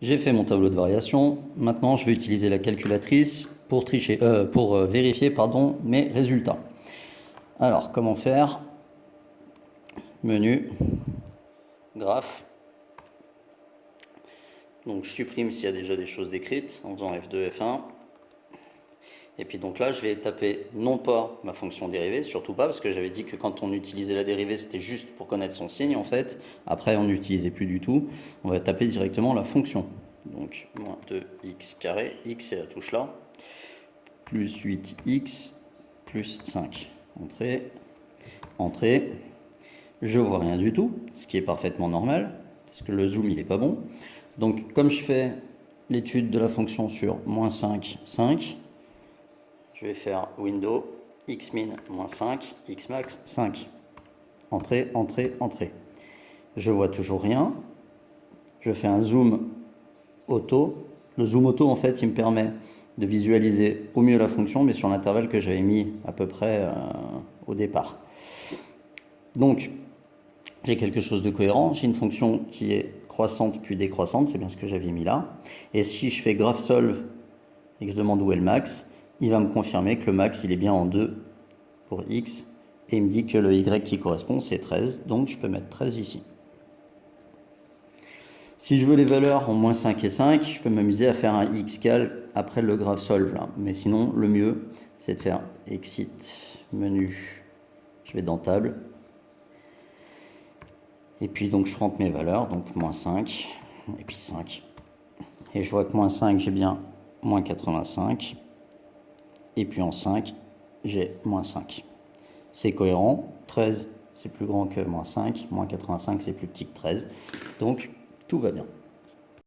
J'ai fait mon tableau de variation. Maintenant, je vais utiliser la calculatrice pour vérifier pardon, mes résultats. Alors, comment faire? Menu, graphe. Donc, je supprime s'il y a déjà des choses décrites en faisant F2, F1. Et puis donc là, je vais taper non pas ma fonction dérivée, surtout pas, parce que j'avais dit que quand on utilisait la dérivée, c'était juste pour connaître son signe, en fait. Après, on n'utilisait plus du tout. On va taper directement la fonction. Donc, moins 2x carré, x c'est la touche là, plus 8x, plus 5. Entrée, entrée. Je vois rien du tout, ce qui est parfaitement normal, parce que le zoom, il n'est pas bon. Donc, comme je fais l'étude de la fonction sur moins 5, 5, je vais faire Windows, Xmin, moins 5, Xmax, 5. Entrée, entrée, entrée. Je vois toujours rien. Je fais un zoom auto. Le zoom auto, en fait, il me permet de visualiser au mieux la fonction, mais sur l'intervalle que j'avais mis à peu près au départ. Donc, j'ai quelque chose de cohérent. J'ai une fonction qui est croissante puis décroissante, c'est bien ce que j'avais mis là. Et si je fais graph solve et que je demande où est le max, il va me confirmer que le max, il est bien en 2 pour x, et il me dit que le y qui correspond, c'est 13, donc je peux mettre 13 ici. Si je veux les valeurs en moins 5 et 5, je peux m'amuser à faire un xcal après le graph solve, là. Mais sinon, le mieux, c'est de faire exit, menu, je vais dans table, et puis donc je rentre mes valeurs, donc moins 5, et puis 5. Et je vois que moins 5, j'ai bien moins 85, et puis en 5, j'ai moins 5. C'est cohérent, 13 c'est plus grand que moins 5, moins 85 c'est plus petit que 13, donc tout va bien.